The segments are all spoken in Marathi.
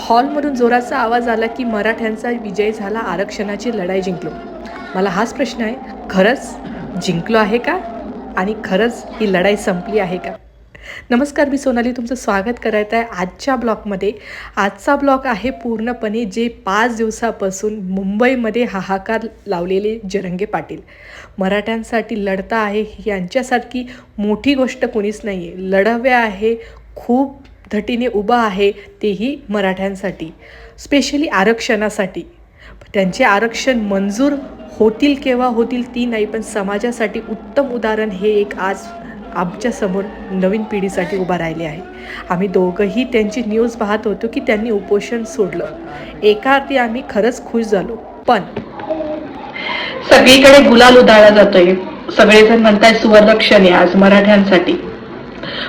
हॉलमधून जोराचा आवाज आला की मराठ्यांचा विजय झाला, आरक्षणाची लढाई जिंकलो. मला हाच प्रश्न आहे, खरंच जिंकलो आहे का? आणि खरंच ही लढाई संपली आहे का? नमस्कार, मी सोनाली तुमचं स्वागत करत आहे आजच्या ब्लॉगमध्ये. आजचा ब्लॉग आहे पूर्णपणे जे 5 दिवसापासून मुंबईमध्ये हाहाकार लावलेले जरंगे पाटील मराठ्यांसाठी लढता आहे. यांच्यासारखी मोठी गोष्ट कोणीच नाही आहे. लढावे आहे, खूप धटीने उभा आहे, तेही मराठ्यांसाठी, स्पेशली आरक्षणासाठी. त्यांचे आरक्षण मंजूर होतील केव्हा होतील ती नाही, पण समाजासाठी उत्तम उदाहरण हे एक आज आमच्यासमोर नवीन पिढीसाठी उभा राहिले आहे. आम्ही दोघंही त्यांची न्यूज पाहत होतो की त्यांनी उपोषण सोडलं. एका अर्थी आम्ही खरंच खुश झालो, पण सगळीकडे गुलाल उधळला जातोय. सगळेजण म्हणताय सुवर्णक्षण आहे आज मराठ्यांसाठी.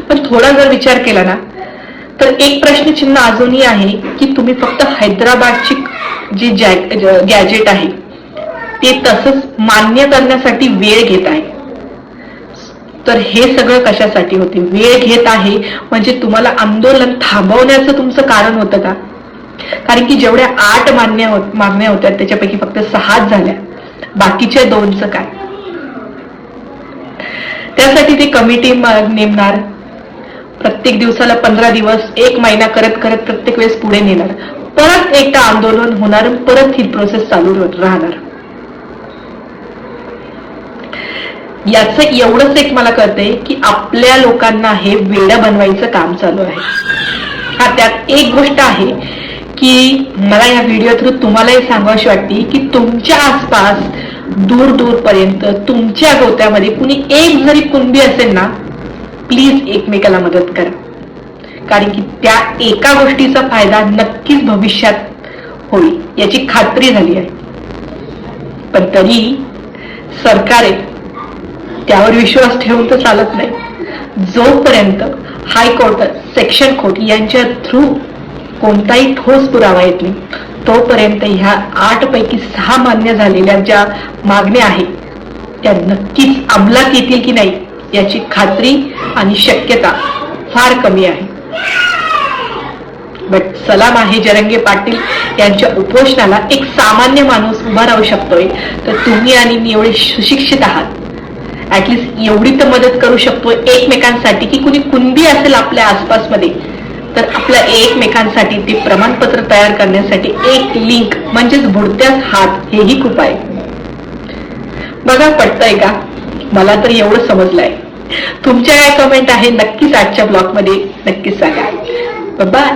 पण थोडा जर विचार केला ना तर एक प्रश्नचिन्ह अजूनही आहे की तुम्ही फक्त हैदराबादची जी गॅजेट आहे ते तसंच मान्य करण्यासाठी वेळ घेत आहे. तर हे सगळं कशासाठी होते? वेळ घेत आहे म्हणजे तुम्हाला आंदोलन थांबवण्याचं तुमचं कारण होतं का? कारण की जेवढ्या 8 मागण्या होत्या त्याच्यापैकी फक्त 6 झाल्या, बाकीच्या 2चं काय? त्यासाठी ते कमिटी नेमणार, प्रत्येक दिवसाला 15 दिवस 1 महिना करत करत प्रत्येक वेळेस पुढे नेणार, परत एकदा आंदोलन होणार, परत ही प्रोसेस चालू राहणार. याचं एवढंच एक मला कळतंय की आपल्या लोकांना हे वेडं बनवायचं काम चालू आहे. हा, त्यात एक गोष्ट आहे की मला या व्हिडिओ थ्रू तुम्हालाही सांगावीशी वाटते की तुमच्या आसपास दूर दूर पर्यंत तुमच्या गोत्यामध्ये कुणी एक जरी कुणबी असेल ना, प्लीज एकमेकाला मदत करा. कारण की त्या एका गोष्टीचा फायदा नक्कीच भविष्यात होईल याची खात्री झाली आहे. पण तरी सरकार आहे, त्यावर विश्वास ठेवून तर चालत नाही. जोपर्यंत हायकोर्ट, सेक्शन कोर्ट यांच्या थ्रू कोणताही ठोस पुरावा येत नाही तोपर्यंत ह्या 8 पैकी 6 मान्य झालेल्या ज्या मागण्या आहेत त्या नक्कीच अंमलात येतील की नाही याची खात्री आणि शक्यता फार कमी आहे. बट सलाम आहे जरंगे पाटील यांच्या उपोषणाला. एक सामान्य माणूस उभा राहू शकतोय तर तुम्ही आणि मी एवढे सुशिक्षित आहात, ऍटलिस्ट एवढी तर मदत करू शकतोय एकमेकांसाठी की कुणी कुणबी असेल आपल्या आसपासमध्ये तर आपल्या एकमेकांसाठी ते प्रमाणपत्र तयार करण्यासाठी एक लिंक म्हणजेच बुडत्याच हात हेही खूप आहे. बघा, पटतंय का? मला तर एवढं समजलंय. तुमच्या काय कमेंट आहे नक्कीच आजच्या ब्लॉगमध्ये नक्कीच सांगा. बाय.